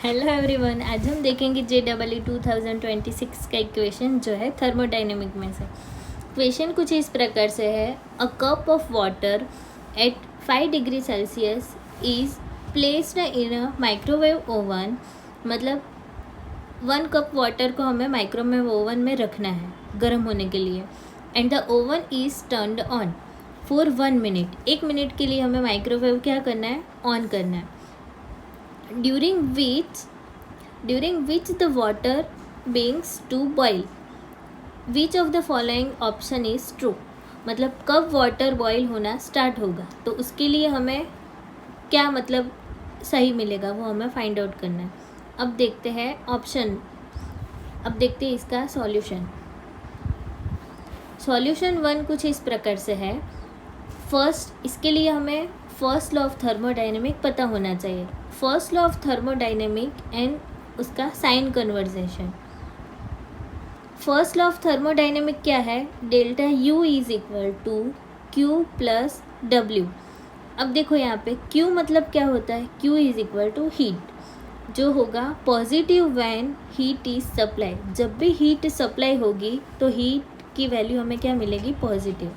Hello everyone, आज हम देखेंगे JEE 2026 का इक्वेशन जो है थर्मोडाइनमिक में से। इक्वेशन कुछ इस प्रकार से है। A cup of water at 5 degree Celsius is placed in a microwave oven. मतलब 1 कप वाटर को हमें माइक्रोवेव ओवन में रखना है गर्म होने के लिए। And the oven is turned on for 1 minute. 1 minute के लिए हमें माइक्रोवेव क्या करना है, ऑन करना है। during which the water begins to boil. Which of the following option is true? मतलब कब वाटर बॉईल होना स्टार्ट होगा, तो उसके लिए हमें क्या मतलब सही मिलेगा वो हमें फाइंड आउट करना है। अब देखते हैं ऑप्शन। अब देखते हैं इसका सॉल्यूशन। सॉल्यूशन 1 कुछ इस प्रकार से है। फर्स्ट, इसके लिए हमें फर्स्ट लॉ ऑफ थर्मोडाइनमिक पता होना चाहिए। First law of thermodynamic and उसका sign convention. First law of thermodynamic क्या है? Delta U is equal to Q plus W. अब देखो यहाँ पे क्यू मतलब क्या होता है? Q is equal to heat, जो होगा positive when heat is supply. जब भी हीट सप्लाई होगी तो हीट की वैल्यू हमें क्या मिलेगी? Positive.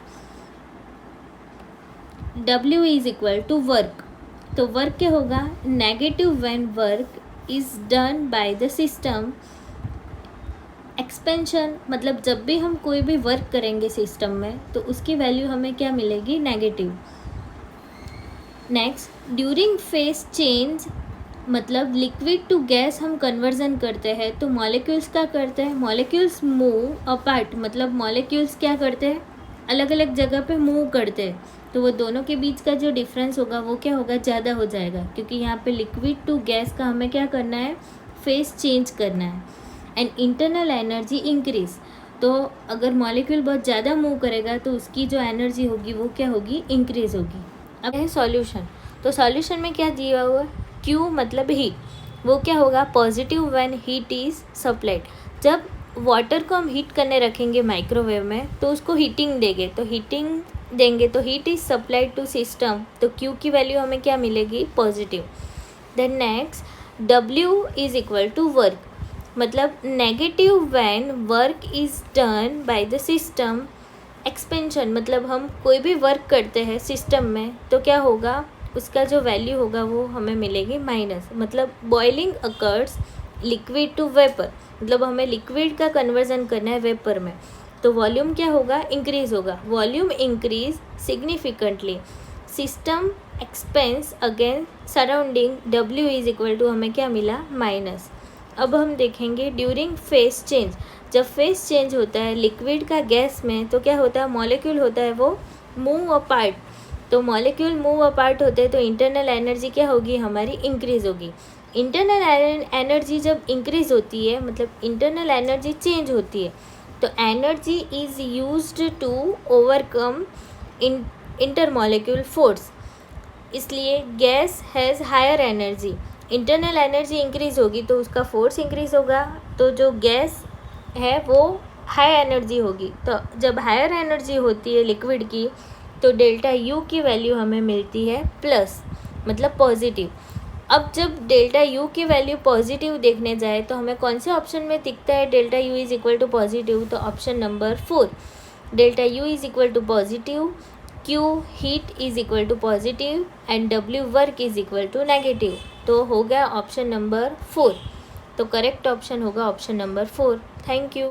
W is equal to work, तो वर्क क्या होगा? Negative when work is done by the system. Expansion मतलब जब भी हम कोई भी वर्क करेंगे सिस्टम में तो उसकी वैल्यू हमें क्या मिलेगी? Negative. Next, during phase change मतलब लिक्विड टू गैस हम कन्वर्जन करते हैं तो मॉलिक्यूल्स क्या करते हैं? मॉलिक्यूल्स मूव अपार्ट, मतलब मॉलिक्यूल्स क्या करते हैं? अलग अलग जगह पे मूव करते हैं, तो वो दोनों के बीच का जो डिफरेंस होगा वो क्या होगा? ज़्यादा हो जाएगा, क्योंकि यहाँ पे लिक्विड टू गैस का हमें क्या करना है? फेस चेंज करना है। एंड इंटरनल एनर्जी इंक्रीज, तो अगर मॉलिक्यूल बहुत ज़्यादा मूव करेगा तो उसकी जो एनर्जी होगी वो क्या होगी? इंक्रीज होगी। अब है सॉल्यूशन। तो सॉल्यूशन में क्या दिया हुआ है? क्यू मतलब हीट, वो क्या होगा? Positive when heat is supplied. जब वाटर को हम हीट करने रखेंगे माइक्रोवेव में तो उसको हीटिंग देंगे तो heat is supplied to system, तो क्यू की वैल्यू हमें क्या मिलेगी? Positive. Then next, W is equal to work, मतलब negative when work is done by the system. Expansion मतलब हम कोई भी वर्क करते हैं सिस्टम में तो क्या होगा? उसका जो वैल्यू होगा वो हमें मिलेगी माइनस। मतलब boiling occurs liquid to vapour, मतलब हमें लिक्विड का कन्वर्जन करना है वेपर में, तो वॉल्यूम क्या होगा? इंक्रीज होगा। Volume increase significantly, system expands again surrounding. W is equal to हमें क्या मिला? माइनस। अब हम देखेंगे ड्यूरिंग फेस चेंज। जब फेस चेंज होता है लिक्विड का गैस में तो क्या होता है? मॉलिक्यूल होता है वो मूव अपार्ट, तो मॉलिक्यूल मूव अपार्ट होते हैं तो इंटरनल एनर्जी क्या होगी? हमारी इंक्रीज होगी। इंटरनल एनर्जी जब इंक्रीज होती है मतलब इंटरनल एनर्जी चेंज होती है, तो energy is used to overcome intermolecular force. इसलिए gas has higher energy. Internal energy increase होगी तो उसका फोर्स इंक्रीज होगा, तो जो गैस है वो हाई एनर्जी होगी। तो जब हायर एनर्जी होती है लिक्विड की तो डेल्टा यू की वैल्यू हमें मिलती है प्लस, मतलब पॉजिटिव। अब जब डेल्टा यू की वैल्यू पॉजिटिव देखने जाए तो हमें कौन से ऑप्शन में दिखता है delta U is equal to positive? तो option number 4, delta U is equal to positive, Q heat is equal to positive and W work is equal to negative. तो हो गया ऑप्शन नंबर 4। तो करेक्ट ऑप्शन होगा option number 4। Thank you.